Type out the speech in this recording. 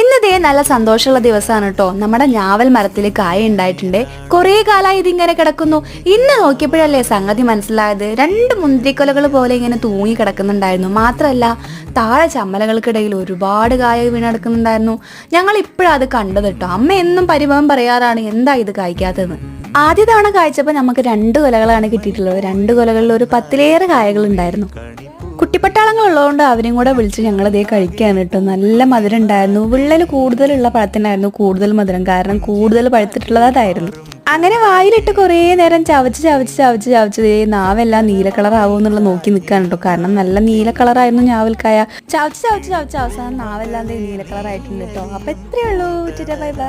ഇന്നതേ നല്ല സന്തോഷമുള്ള ദിവസമാണ് കേട്ടോ. നമ്മുടെ ഞാവൽ മരത്തിൽ കായ ഉണ്ടായിട്ടുണ്ട്. കുറേ കാലമായി ഇതിങ്ങനെ കിടക്കുന്നു. ഇന്ന് നോക്കിയപ്പോഴല്ലേ സംഗതി മനസ്സിലായത്. 2 മുന്തിരിക്കൊലകൾ പോലെ ഇങ്ങനെ തൂങ്ങി കിടക്കുന്നുണ്ടായിരുന്നു. മാത്രമല്ല താഴെ ചമ്മലകൾക്കിടയിൽ ഒരുപാട് കായ വീണടക്കുന്നുണ്ടായിരുന്നു. ഞങ്ങൾ ഇപ്പോഴാണ് അത് കണ്ടത് കേട്ടോ. അമ്മ എന്നും പരിഭവം പറയാറാണ് എന്താ ഇത് കായ്ക്കാത്തതെന്ന്. ആദ്യ തവണ കായ്ച്ചപ്പോൾ നമുക്ക് 2 കൊലകളാണ് കിട്ടിയിട്ടുള്ളത്. 2 കൊലകളിൽ ഒരു 10ലേറെ കായകൾ ഉണ്ടായിരുന്നു. കുട്ടിപ്പട്ടാളങ്ങൾ ഉള്ളതുകൊണ്ട് അവരെയും കൂടെ വിളിച്ച് ഞങ്ങളതേ കഴിക്കുകയാണ് കേട്ടോ. നല്ല മധുരം ഉണ്ടായിരുന്നു. വിള്ളൽ കൂടുതലുള്ള പഴത്തിനായിരുന്നു കൂടുതൽ മധുരം, കാരണം കൂടുതൽ പഴുത്തിട്ടുള്ളത് അതായിരുന്നു. അങ്ങനെ വായിലിട്ട് കുറേ നേരം ചവച്ച് നാവെല്ലാം നീല കളറാവും എന്നുള്ള നോക്കി നിൽക്കാൻ കേട്ടോ. കാരണം നല്ല നീല കളറായിരുന്നു ഞാവൽക്കായ. ചവച്ച് അവസാനം നാവെല്ലാം നീല കളറായിട്ടുണ്ട് കേട്ടോ. അപ്പൊ എത്രയേ ഉള്ളൂ. Bye bye.